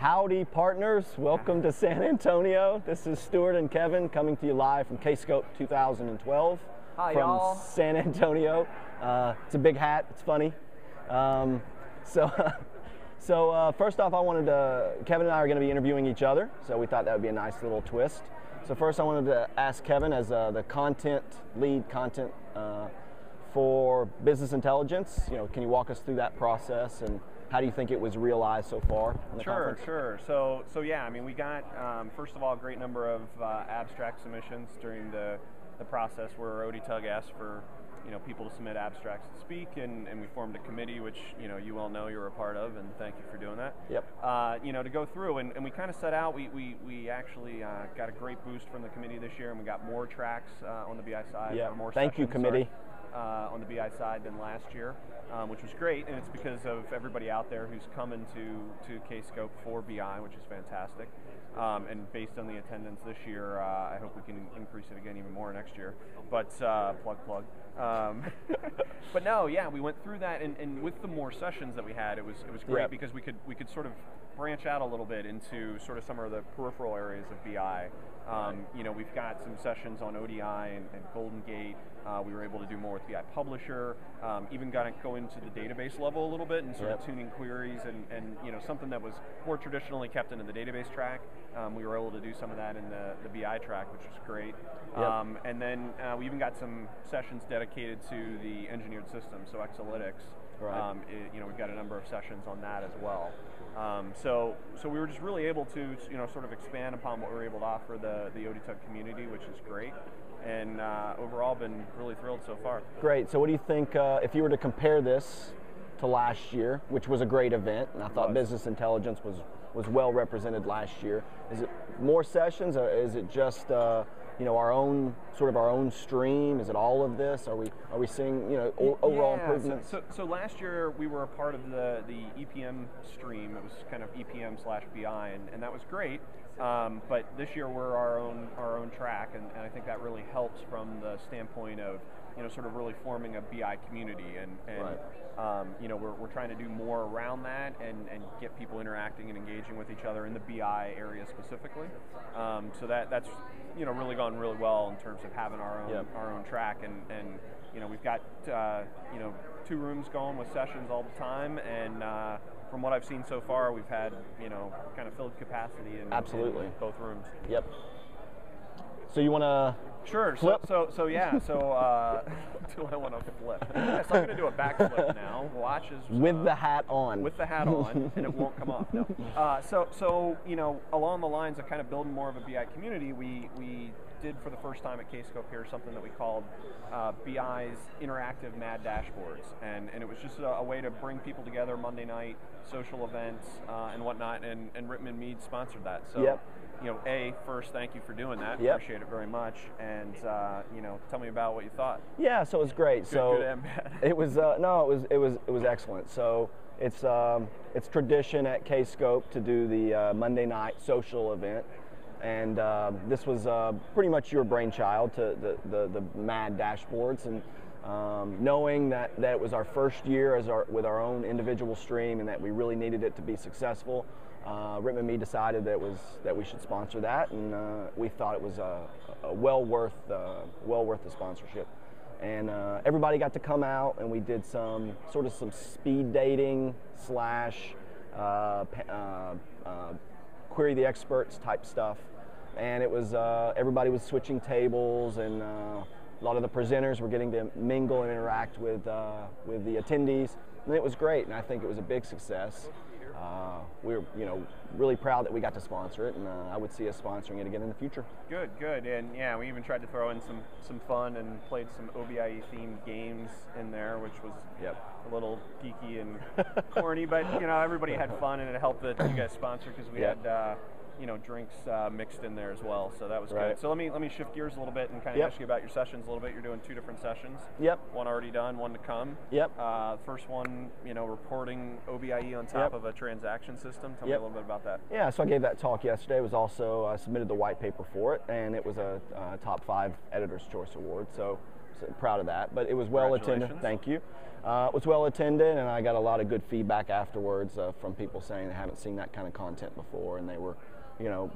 Howdy, partners. Welcome to San Antonio. This is Stewart and Kevin coming to you live from K-Scope 2012 Hi, from y'all. San Antonio. It's a big hat. It's funny. So first off, Kevin and I are going to be interviewing each other, so we thought that would be a nice little twist. So first I wanted to ask Kevin, as the lead content for business intelligence, can you walk us through that process and how do you think it was realized so far in the conference? Sure. So yeah, I mean, we got, first of all, a great number of abstract submissions during the process where ODTUG asked for people to submit abstracts to speak, and we formed a committee, which you all know you're a part of, and thank you for doing that. Yep. To go through, and we kind of set out, we actually got a great boost from the committee this year, and we got more tracks on the BI side. Yeah. More Thank you, committee. On the BI side than last year, which was great, and it's because of everybody out there who's coming to K-Scope for BI, which is fantastic. And based on the attendance this year, I hope we can increase it again even more next year. But plug. But no, yeah, we went through that, and with the more sessions that we had, it was great. Yep. Because we could sort of branch out a little bit into sort of some of the peripheral areas of BI. We've got some sessions on ODI and Golden Gate. We were able to do more with BI Publisher, even got to go into the database level a little bit and sort of tuning queries and something that was more traditionally kept into the database track. We were able to do some of that in the BI track, which was great. Yep. And then we even got some sessions dedicated to the engineered systems, so Exalytics. Right. We've got a number of sessions on that as well. So we were just really able to sort of expand upon what we were able to offer the ODTUG community, which is great. And overall, been really thrilled so far. Great. So what do you think, if you were to compare this to last year, which was a great event, and I thought business intelligence was well represented last year, is it more sessions, or is it just our own stream? Is it all of this? Are we seeing overall improvements? So last year we were a part of the EPM stream. It was kind of EPM/BI, and that was great. But this year we're our own track, and I think that really helps from the standpoint of sort of really forming a BI community, and right. We're trying to do more around that and get people interacting and engaging with each other in the BI area specifically. So that's really gone really well in terms of having our own track, and we've got 2 rooms going with sessions all the time, and from what I've seen so far, we've had kind of filled capacity in both rooms. Yep. So you want to flip? So yeah. So do I want to flip? Yes, I'm going to do a backflip now. Watch as with the hat on. With the hat on, and it won't come off. No. So along the lines of kind of building more of a BI community, we did for the first time at K-Scope here something that we called BI's interactive Mad dashboards, and it was just a way to bring people together Monday night, social events and whatnot, and Rittman Mead sponsored that. So. Yep. First, thank you for doing that. Yep. Appreciate it very much. And tell me about what you thought. Yeah, so it was great. Good and bad. It was it was excellent. So it's tradition at K-Scope to do the Monday night social event, and this was pretty much your brainchild, to the Mad dashboards, and knowing that it was our first year with our own individual stream, and that we really needed it to be successful. Rittman Mead decided that we should sponsor that, and we thought it was well worth the sponsorship. And everybody got to come out, and we did some speed dating / query the experts type stuff, and it was everybody was switching tables, and a lot of the presenters were getting to mingle and interact with the attendees, and it was great, and I think it was a big success. We're really proud that we got to sponsor it, and I would see us sponsoring it again in the future. Good, and yeah, we even tried to throw in some fun and played some OBIE themed games in there, which was a little geeky and corny, but everybody had fun, and it helped that you guys sponsored, because we had drinks mixed in there as well, so that was good. So let me shift gears a little bit and kind of ask you about your sessions a little bit. You're doing 2 different sessions. Yep. One already done, one to come. Yep. First one, reporting OBIE on top of a transaction system. Tell me a little bit about that. Yeah, so I gave that talk yesterday. It was also submitted the white paper for it, and it was a top 5 Editor's Choice Award. So so proud of that. But it was well attended. Thank you. It was well attended, and I got a lot of good feedback afterwards from people saying they haven't seen that kind of content before, and they were, you know,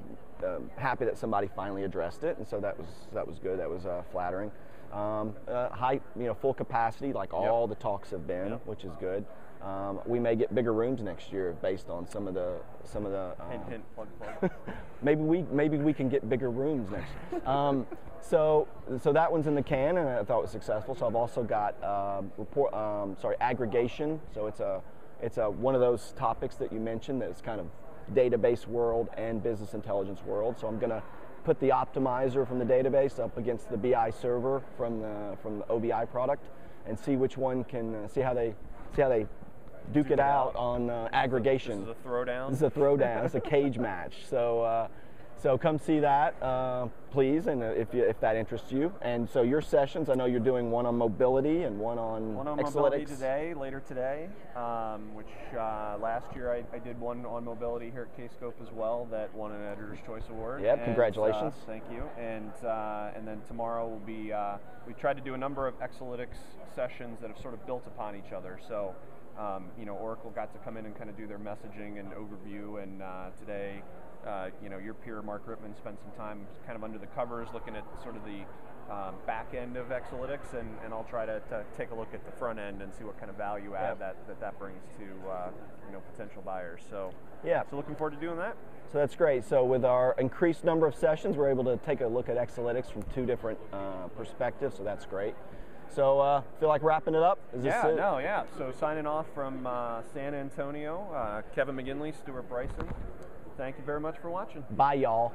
happy that somebody finally addressed it, and so that was good. That was flattering. High, you know, full capacity like all the talks have been, which is good. We may get bigger rooms next year based on some of the hint, hint, plug, plug. maybe we can get bigger rooms next year. So that one's in the can, and I thought it was successful. So I've also got aggregation. So it's one of those topics that you mentioned that's kind of database world and business intelligence world. So I'm going to put the optimizer from the database up against the BI server from the OBI product, and see which one can see how they duke it out on aggregation. This is a throwdown. This is a throwdown. It's a cage match. So come see that, please, and if that interests you. And so your sessions, I know you're doing one on mobility and one on mobility today, later today, which last year I did one on mobility here at Kscope as well that won an Editor's Choice Award. Yeah, congratulations. Thank you. And then tomorrow will be, we tried to do a number of Exalytics sessions that have sort of built upon each other. So, you know, Oracle got to come in and kind of do their messaging and overview, and today, you know, your peer Mark Rittman spent some time kind of under the covers looking at sort of the back end of Exalytics, and I'll try to take a look at the front end and see what kind of value add that brings to you know, potential buyers. So so looking forward to doing that. So that's great. So with our increased number of sessions, we're able to take a look at Exalytics from two different perspectives. So that's great. So feel like wrapping it up? Is this it? So signing off from San Antonio, Kevin McGinley, Stewart Bryson. Thank you very much for watching. Bye, y'all.